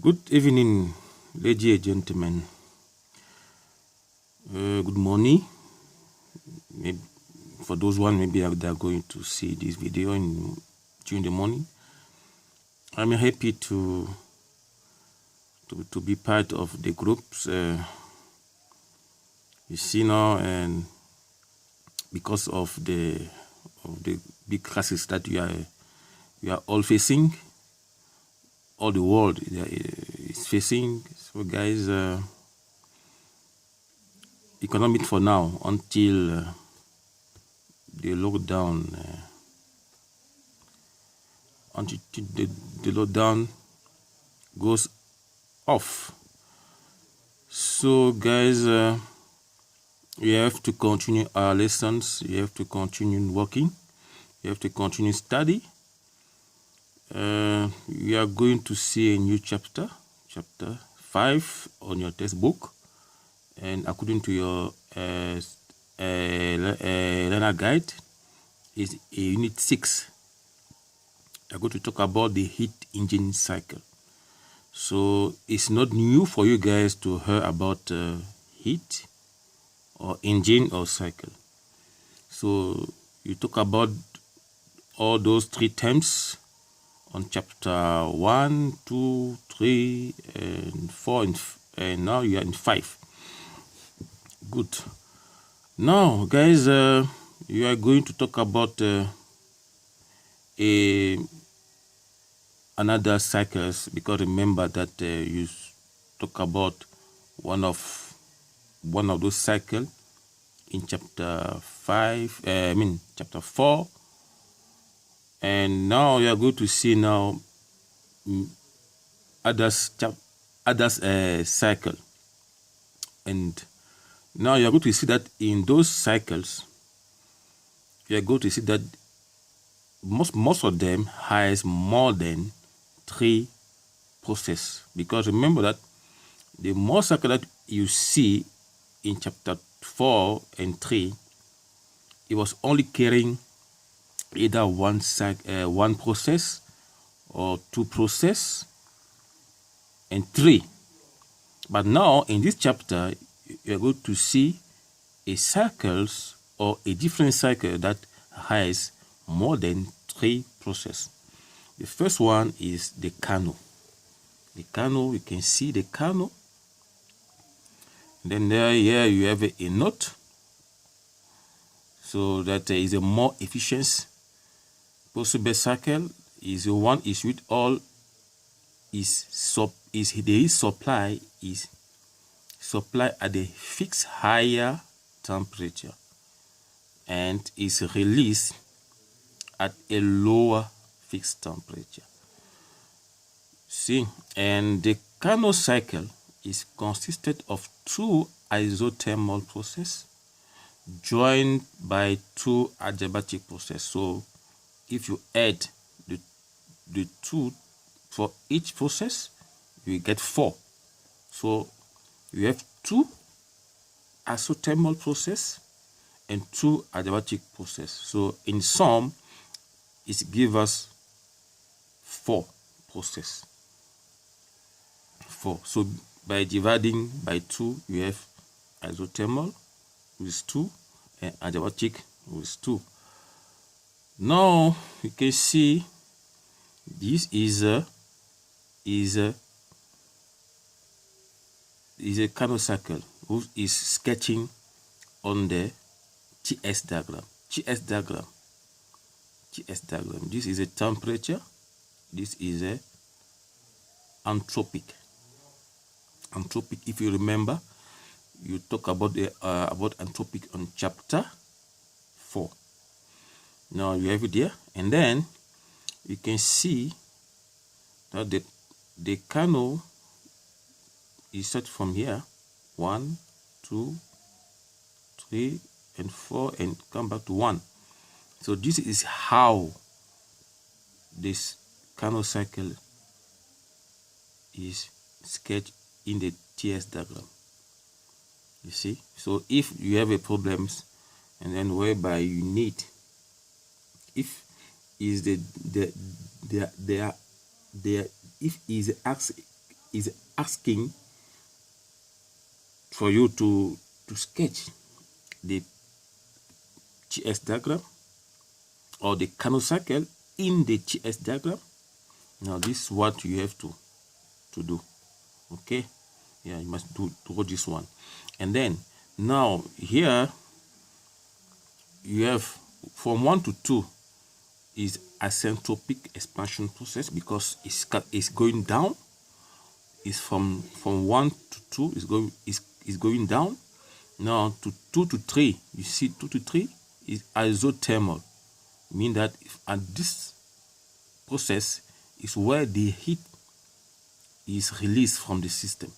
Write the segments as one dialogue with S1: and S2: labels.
S1: Good evening, ladies and gentlemen. Good morning. Maybe for those maybe they are going to see this video during the morning. I'm happy to be part of the groups. You see now, and because of the big crisis that we are all facing, all the world is facing. So, guys, economic for now until the lockdown. Until the lockdown goes off. So, guys, we have to continue our lessons. We have to continue working. We have to continue study. We are going to see a new chapter 5 on your textbook, and according to your learner guide, is unit 6. We are going to talk about the heat engine cycle. So it's not new for you guys to hear about heat or engine or cycle. So you talk about all those 3 terms on chapter 1, 2, 3, and 4, and now you are in 5. Good. Now, guys, you are going to talk about another cycles, because remember that you talk about one of those cycles in chapter 5. Chapter 4. And now you are going to see now others cycle, and now you are going to see that in those cycles you are going to see that most of them has more than 3 processes, because remember that the more cycle that you see in chapter 4 and 3, it was only carrying either one process or 2 process and 3. But now in this chapter you are going to see a cycles or a different cycle that has more than 3 process. The first one is the Carnot. The Carnot, you can see the Carnot. Then here you have a note, so that is a more efficient possible cycle. Is the one is with all the supply at a fixed higher temperature and is released at a lower fixed temperature. See, and the Carnot cycle is consisted of 2 isothermal processes joined by 2 adiabatic processes. So if you add the 2 for each process, you get 4. So you have 2 isothermal process and 2 adiabatic process. So in sum, it gives us 4 process. 4. So by dividing by 2, you have isothermal with 2 and adiabatic with 2. Now you can see this is a Carnot cycle, who is sketching on the TS diagram. TS diagram. This is a temperature. This is a entropic. If you remember, you talk about entropic on chapter 4. Now you have it there, and then you can see that the Carnot is set from here 1, 2, 3, and 4, and come back to 1. So this is how this Carnot cycle is sketched in the TS diagram. You see, so if you have a problems, and then whereby you need, if is if is asked is asking for you to sketch the GS diagram or the Carnot cycle in the GS diagram. Now this is what you have to do. Okay, yeah, you must draw this one. And then now here you have from 1 to 2 is isentropic expansion process, because it's going down. Is from 1 to 2 is going down. Now to 2 to 3, you see 2 to 3 is isothermal, mean that at this process is where the heat is released from the system.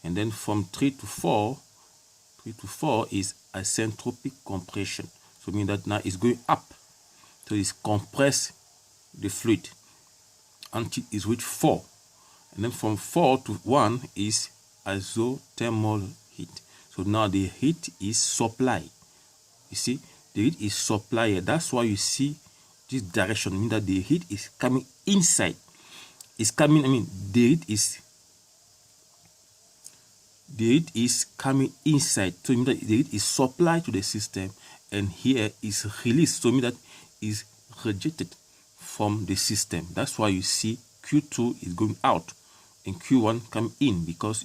S1: And then from 3 to 4 is isentropic compression, so mean that now it's going up, so it's compress the fluid until it's reached 4. And then from 4 to 1 is isothermal heat. So now the heat is supply. You see, the heat is supply. That's why you see this direction, mean that the heat is coming inside. It's coming, the heat is coming inside. So mean that the heat is supplied to the system, and here is released. So mean that is rejected from the system. That's why you see Q2 is going out and Q1 come in, because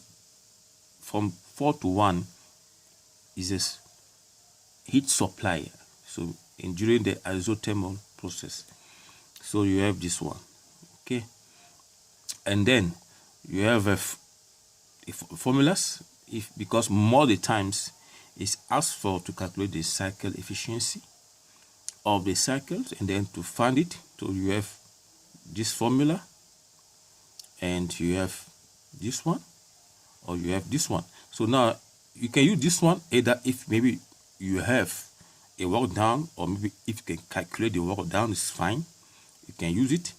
S1: from 4 to 1 is a heat supply. So during the isothermal process, so you have this one. Okay, and then you have formulas, because more the times it's asked for to calculate the cycle efficiency of the cycles, and then to find it, so you have this formula, and you have this one, or you have this one. So now you can use this one either if maybe you have a work done, or maybe if you can calculate the work done, is fine. You can use it.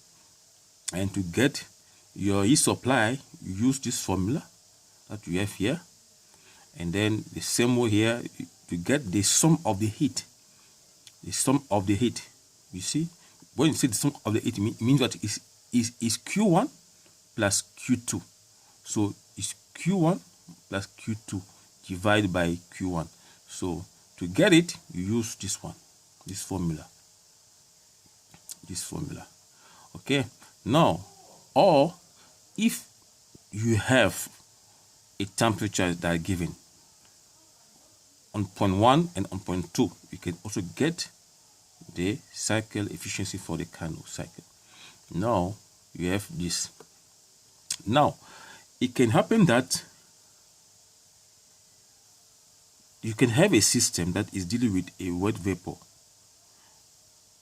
S1: And to get your heat supply, you use this formula that you have here, and then the same way here to get the sum of the heat. The sum of the heat, you see, when you say the sum of the heat, it means that is Q1 plus Q2. So it's Q1 plus Q2 divided by Q1. So to get it, you use this one, this formula. Okay, now, or if you have a temperature that are given on point 1 and on point 2, you can also get the cycle efficiency for the Carnot cycle. Now you have this. Now it can happen that you can have a system that is dealing with a wet vapor,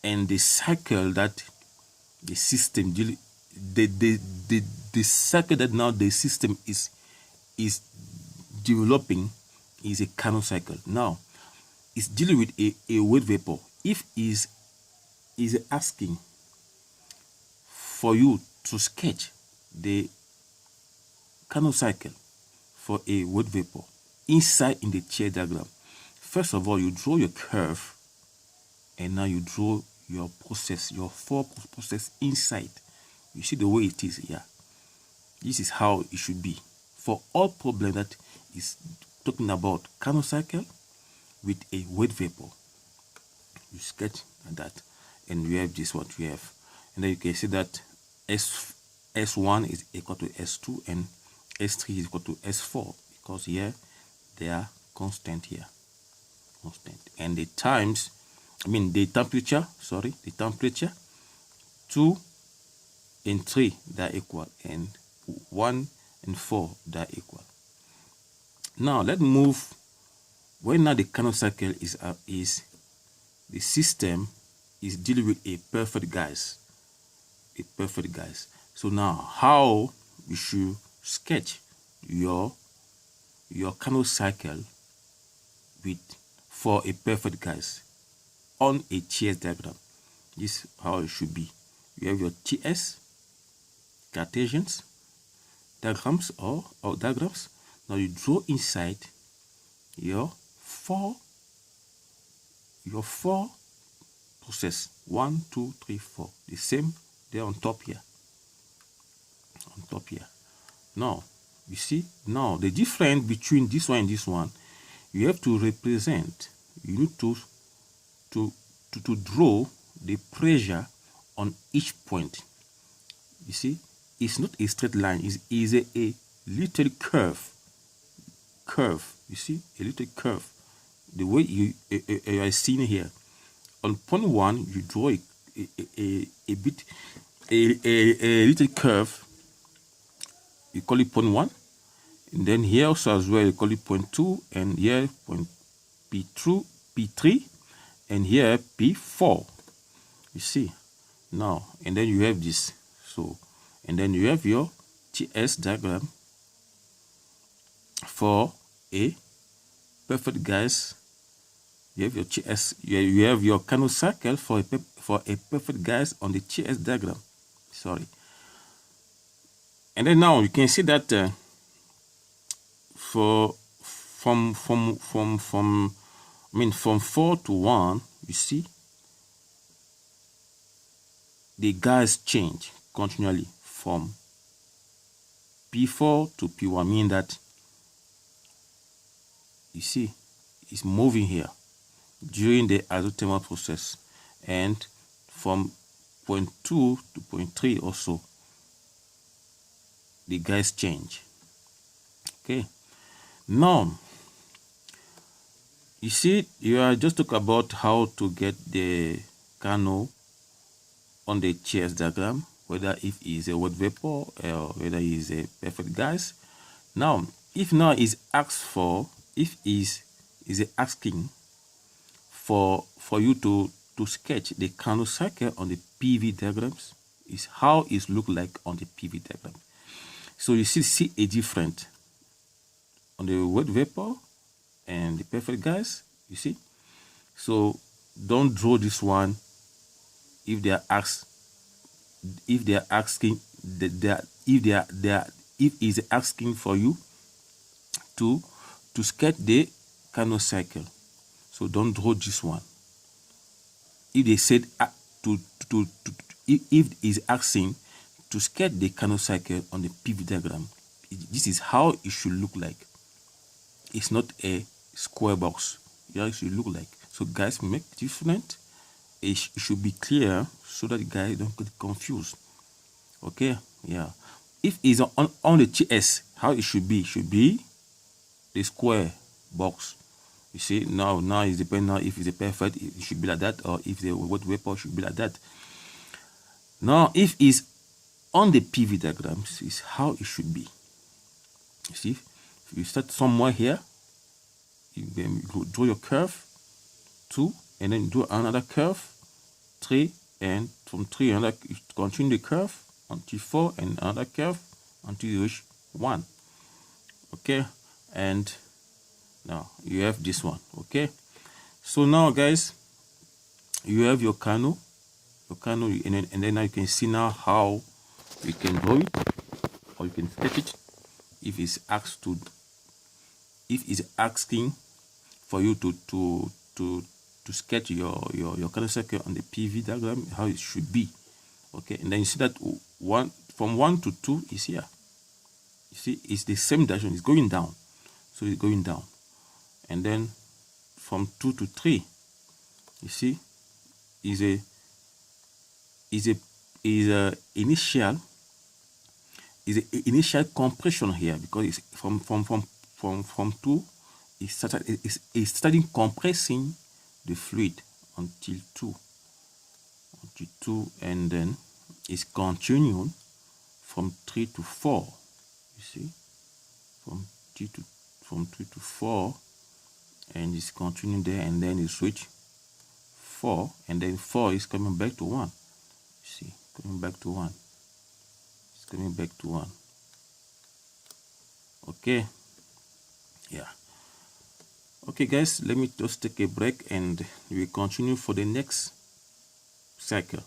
S1: and the cycle that the system the cycle that now the system is developing is a Carnot cycle. Now it's dealing with a wet vapor. If is asking for you to sketch the Carnot cycle for a wet vapor inside in the chair diagram, first of all you draw your curve, and now you draw your process, your process inside. You see the way it is here. This is how it should be for all problem that is talking about Carnot cycle with a wet vapor. You sketch like that, and we have this what we have, and then you can see that S1 is equal to S2 and S3 is equal to S4, because here they are constant here, and the times, the temperature, the temperature 2 and 3 they are equal, and 1 and 4 they are equal. Now let's move. When now the Carnot cycle is the system is dealing with a perfect gas, So now how you should sketch your Carnot cycle for a perfect gas on a TS diagram. This is how it should be. You have your TS Cartesians diagrams or diagrams. Now you draw inside your four process 1, 2, 3, 4. The same there on top here. Now, you see, now the difference between this one and this one, you have to represent, you need to draw the pressure on each point. You see, it's not a straight line, it's a little curve. You see, a little curve. The way you are seeing here. On point 1, you draw a little curve. You call it point 1. And then here also as well, you call it point 2. And here point P2, P3. And here P4. You see. Now, and then you have this. So, and then you have your TS diagram for a perfect gas. You have your TS, you have your Carnot cycle for a perfect gas on the TS diagram. Sorry. And then now you can see that from 4 to 1, you see the gas change continually from P4 to P1, meaning that you see it's moving here during the isothermal process, and from point 2 to point 3 also the gas change. Okay, now you see, you are just talking about how to get the Carnot on the TS diagram, whether if it's a wet vapor or whether it's a perfect gas. Now, if now is asked for, if is asking for you to sketch the Carnot cycle on the PV diagrams, is how it look like on the PV diagram. So you see a difference on the wet vapor and the perfect gas, you see. So don't draw this one if they are asked, if they are asking if is asking for you to sketch the Carnot cycle. So don't draw this one. If they said if is asking to sketch the Carnot cycle on the PV diagram, this is how it should look like. It's not a square box. Yeah, it should look like. So guys, make different. It should be clear so that guys don't get confused. Okay, yeah. If it's on the TS, how it should be the square box. You see, now it depends on if it's a perfect, it should be like that, or if the wet vapor should be like that. Now, if it's on the PV diagrams, is how it should be. You see, if you start somewhere here, you draw your curve 2, and then do another curve 3, and from 3 another, you continue the curve until 4, and another curve until you reach 1. Okay, and now you have this one. Okay, so now guys, you have your Carnot, and then now you can see now how you can draw it, or you can sketch it if it's asked to, if it's asking for you to sketch your Carnot cycle on the PV diagram, how it should be. Okay, and then you see that from 1 to 2 is here. You see, it's the same direction, it's going down, so it's going down. And then from 2 to 3, you see, is a initial compression here, because it's from 2, it's starting compressing the fluid until 2, and then it's continuing from 3 to 4. You see, from 3 to 4, and it's continuing there, and then it switch 4, and then 4 is coming back to 1. You see, coming back to 1. It's coming back to 1. Okay, yeah. Okay guys, let me just take a break, and we will continue for the next cycle.